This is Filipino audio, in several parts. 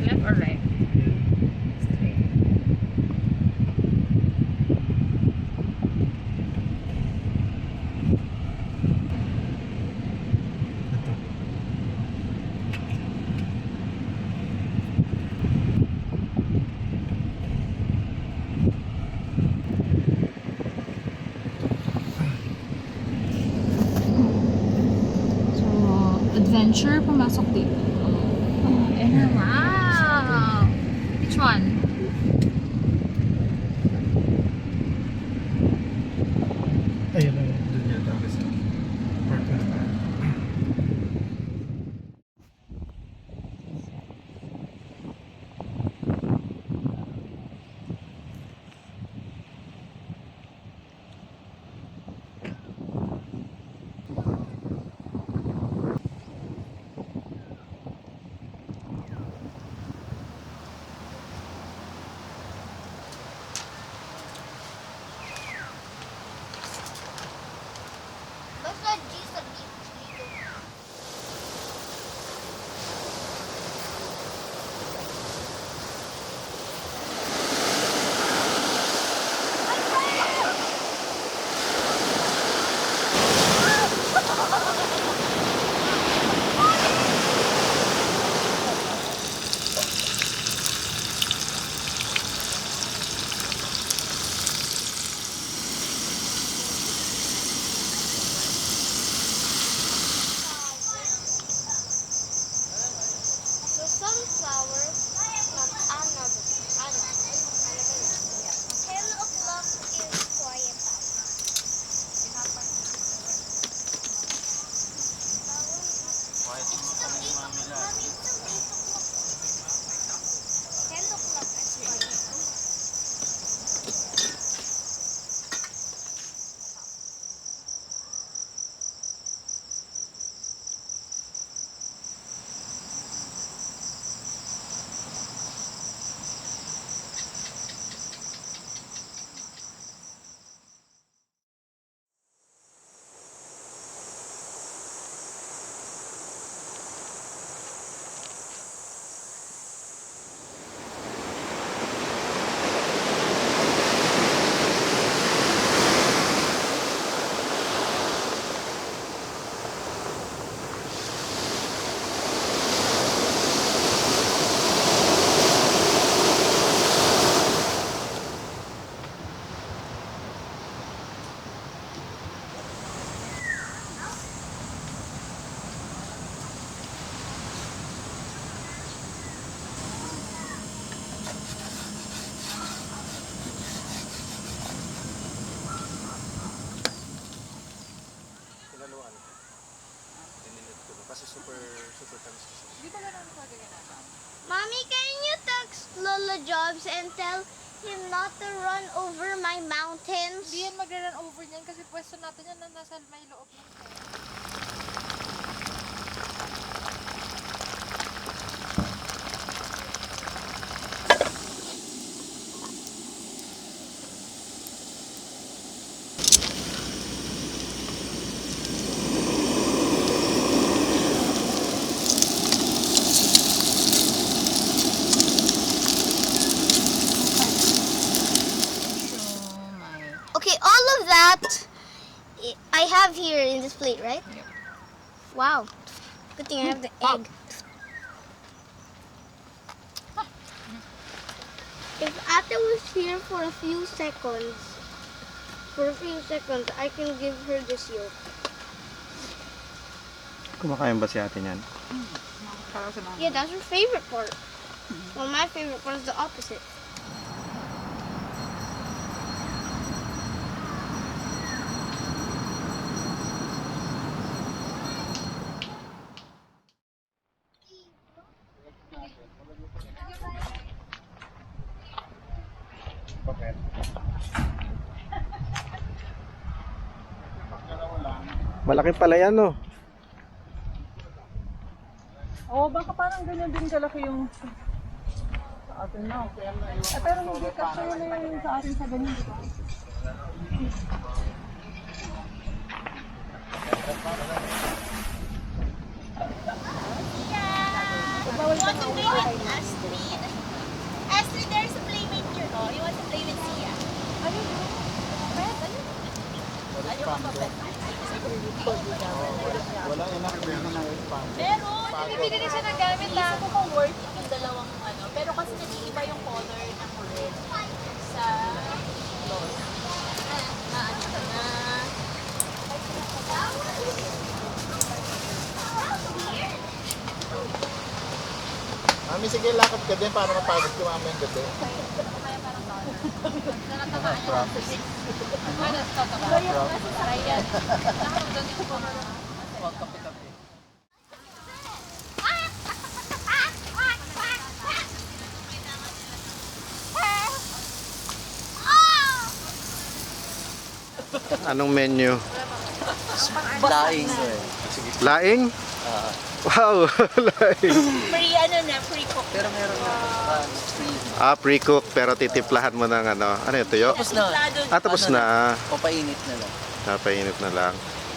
Left or right? Straight. So, adventure, pumasok dito. Wow! Which one? Ayun na, doon yata kasi. Park na tayo. Basta G sa beach dito. So sunflower from Annabelle. 10 o'clock is quiet time. Quiet mo kami ni Mami lang. Mami, it's 8 o'clock. 10 o'clock is quiet time. Kinaluan. Pininit ko na. Kasi super tamis kasi. Di ba ganun sa ginagawa? Mommy, can you text Lola Jobs and tell him not to run over my mountains? Hindi yan magre-run over niyan kasi pwesto natin yan na nasa may loob ng tayo. Okay, all of that I have here in this plate, right? Yep. Wow. Good thing I have the egg. If Ate was here for a few seconds, I can give her this yolk. Kumakain ba si ate niyan? Para sa mga Yeah, that's her favorite part. Well, my favorite part is the opposite. Malaki pala yan, no? Oo, baka parang ganyan din kalaki yung sa atin na. Pero hindi kasi na yung sa atin sa ganyan. Want to make want Astrid? Astrid, there's a playmate here, no? You want to play with Sia? Ayun. Pet, ayun. Ayun ka ba, pet? Wala yan nakibigyan na expand. Meron. Bibili rin siya ng gamit na. Isip ko kung worth it yung dalawang ano. Pero kasi nag-iiba yung color ng red sa cloth. Na ano ka na. Mami, sige, lakad ka din para mapagod ka mamayang gabi. Promise. Anong menu? Laing. Laing? Wow, laing. Free ano na, free cook. Pero meron na. Pre-cook pero titiplahan mo ng ano. Ano yung tuyo? Tapos na. Tapos na. Papainit na lang. Napainit na lang.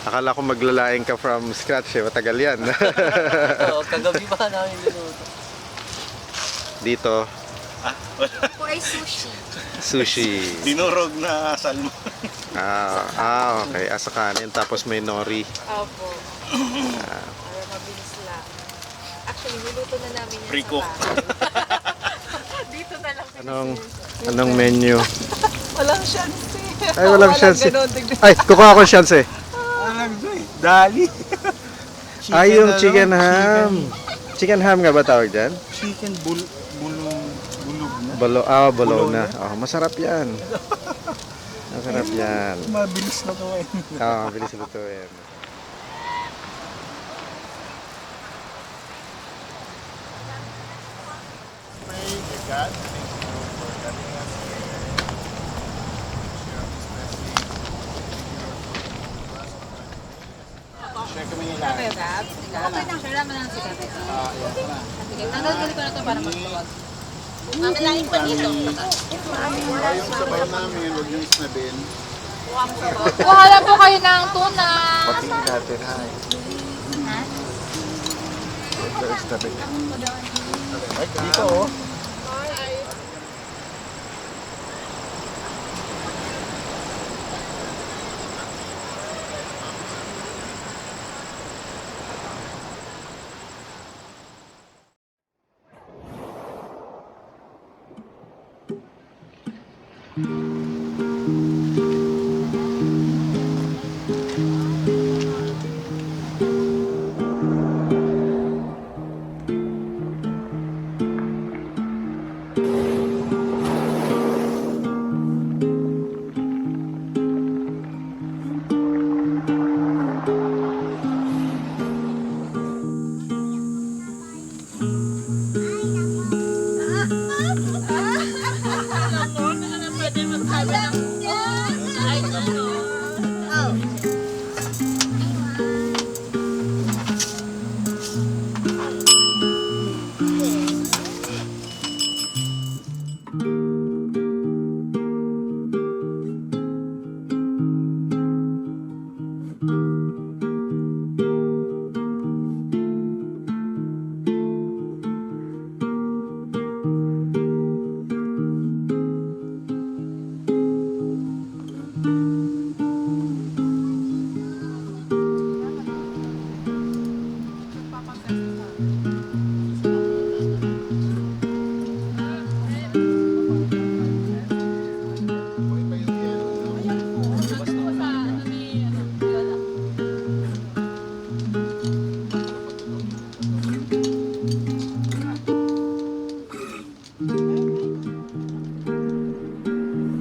Akala ko maglalaing ka from scratch eh. Matagal yan. Oo, kagabi pa namin niluto. Dito, For sushi. sushi. Dinurog na salmon. Okay. Asa kanin. Tapos may nori. Opo. Para mabilis lang. Actually, niluto na namin yan Pre-cook. sa bahay. Dito na lang. Anong menu? Walang chance eh. Ay, walang chance eh. Ganon, tignan. Ay, kukuha ko chance eh. Dali. Ay, yung chicken ham. Chicken ham nga ba tawag dyan? Chicken bulog na. Bolo na. Oh, masarap yan. Masarap yan. Mabilis na kawain. Bilis lutuin. Pray to God. Thank you for letting us share this blessing. Share kami nila. Okay lang, share naman lang si Kate. Sige, tanggalin ko na to para magtuwag. Mamalain pa dito. Yung sabay namin, huwag yung isnabin. Kuha lang po kayo ng tuna. Patingin natin, hi. Huwag yung isnabin. Ay, dito oh.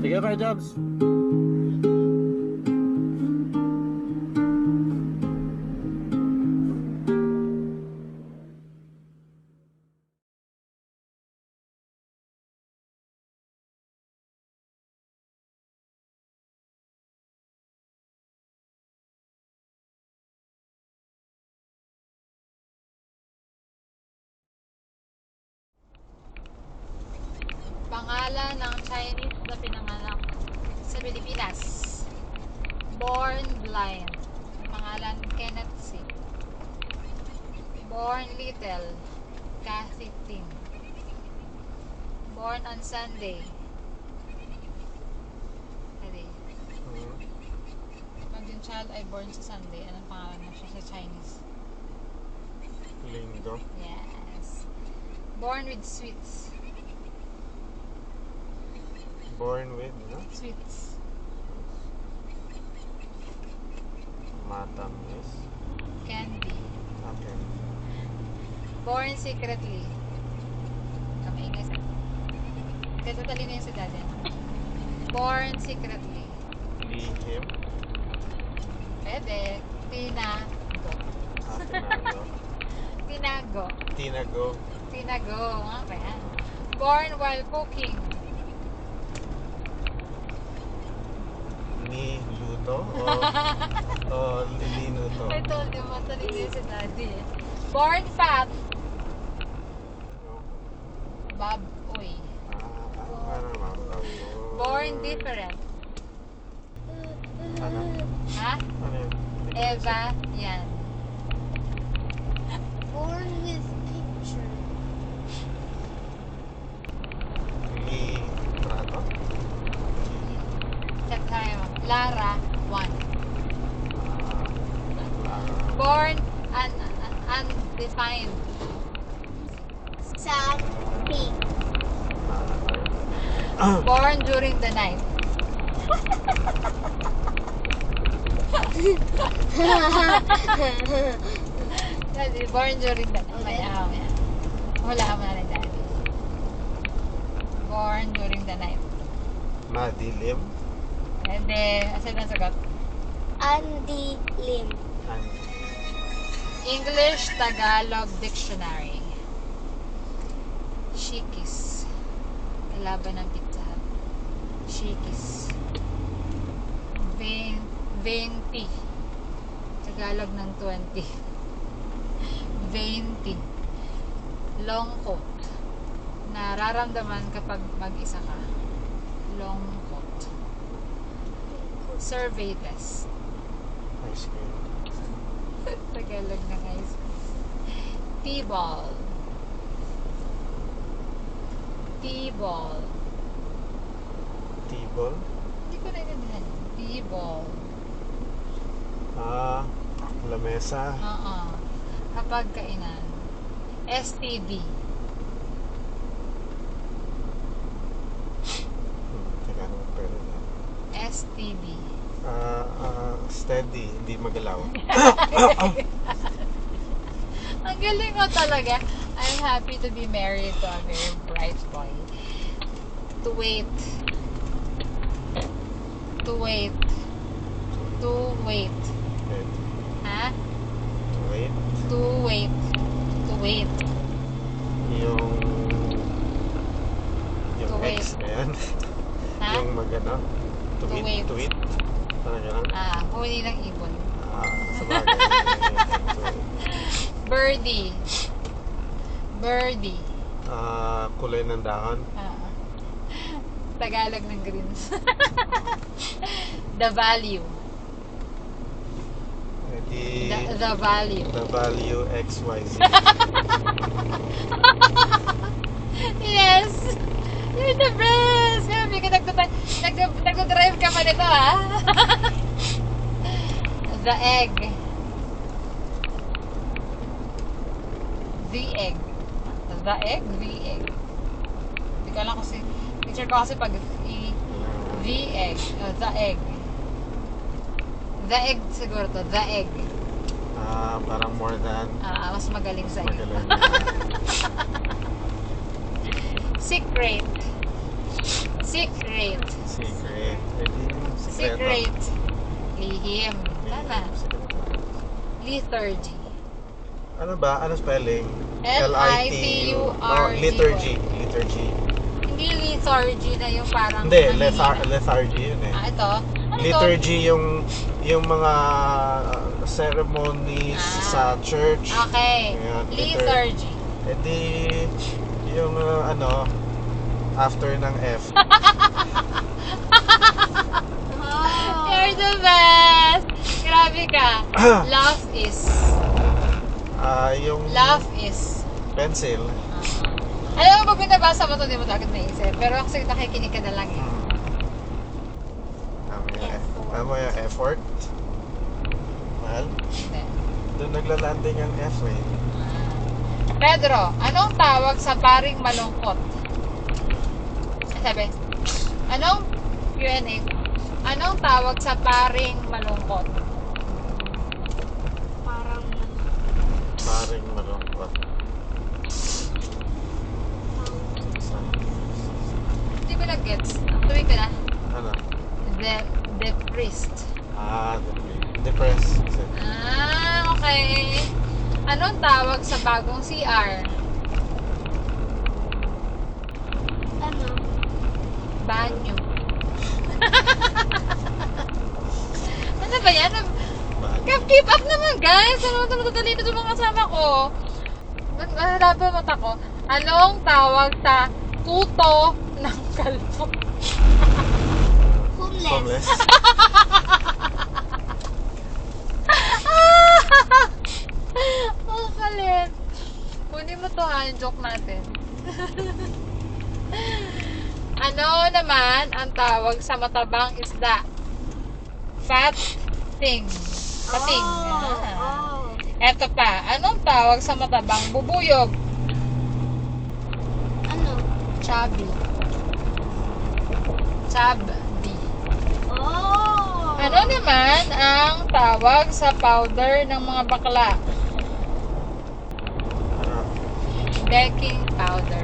Sige, Kuya Jobs. Pangalan ng Chinese na pinanganak sa Pilipinas. Born blind. Pangalan Kenneth C. Born little. Kathy Tin. Born on Sunday. Hindi. Pag yung child ay born sa Sunday, anong pangalan mo siya sa Chinese? Linggo. Yes. Born with sweets. Born with, no? Sweets. Matamis. Candy. Okay. Born secretly. Kamaingay sa... Kasi talino yung si daddy. Born secretly. Lihim. Pwede. Tinago. Tinago. Tinago. Tinago. Tinago. Nga ba yan? Born while cooking. Niluto o lilinuto? I told you, matalino yung si daddy. Born fat. Baboy. Ano naman? Born different. Ano? Ha? Ano yun? Eva yan. Born with picture. Litrato? Check tayo. Lara 1. Ah, Born undefined. Sam P. Born during the night. Born during the night. May wala mo na daddy. Born during the night. Madilim. Hindi. Asan ang sagot? Andy Lim. English Tagalog Dictionary. Shikis. Laban ng Pizza Hut. Shikis. 20. Tagalog ng 20. 20. Long coat. Nararamdaman kapag mag-isa ka. Long coat. Survey test. Ice cream. Tagalog ng ice cream. T-ball. T-ball. Tibol. Hindi ko naiintindihan. T-ball. Lamesa. Oo. Kapag kainan. STD. Teka, ano pwede na? STD. Steady, hindi magalaw. Ang galing mo talaga. I'm happy to be married to a very bright boy. To wait. To wait. To wait. Wait. Ha? Wait. To wait. To wait. Yung To wait. X na yan. Ha? Yung magano. To wait. Tweet. Ano gano'n? Huli ng ibon. Sa bagay. Birdie. Birdie. Kulay ng dahon. Tagalog ng greens. The value. Di, The value. the value XYZ. Yes! You're the best! Sabi ka, nagdadrive ka pa nito, ha? The egg. The egg. The egg? The egg. Hindi ko alam kasi, picture ko kasi pag the egg. The egg. The egg siguro to. The egg. Parang more than Mas magaling sa iyo. magaling. Secret. Secret. Secret. Secret. Lihim. Tama. Liturgy. Ano ba? Ano spelling? L-I-T-U-R-G-Y. Liturgy. Liturgy. Hindi liturgy na yung parang... Hindi, nanghihina. lethargy yun eh. Ito? Ano Liturgy yung mga ceremonies sa church. ito? Okay. Ayan, Liturgy. Eh di, yung after ng F. You're the best! Grabe ka. Love is... Yung Love is... pencil. Alam mo, pag binabasa mo ito, hindi mo agad naisip. Pero kasi nakikinig ka na lang eh. Ano mo yung effort? Mahal? Hindi. Doon naglalanding ang F eh. Pedro, anong tawag sa paring malungkot? Sabi, anong Q&A? Anong tawag sa paring malungkot? Parang Paring malungkot. Hindi ko na-gets. Tuwing ka na. Ano? The priest. Depressed. Ah, okay. Anong tawag sa bagong CR? ano? Banyo. Ano ba yan? Keep up naman, guys. Ano naman ito itong mga kasama ko? Malabo mata ko. Anong tawag sa tuto ng kalbo? Homeless. Oh, kalit. Kunin mo to ha, yung joke natin. Ano naman ang tawag sa matabang isda? Fat thing. Pating. Oh. Eto pa, anong tawag sa matabang bubuyog? Ano? Chubby. Chubby. Oh. Ano naman ang tawag sa powder ng mga bakla? Ano? Baking powder.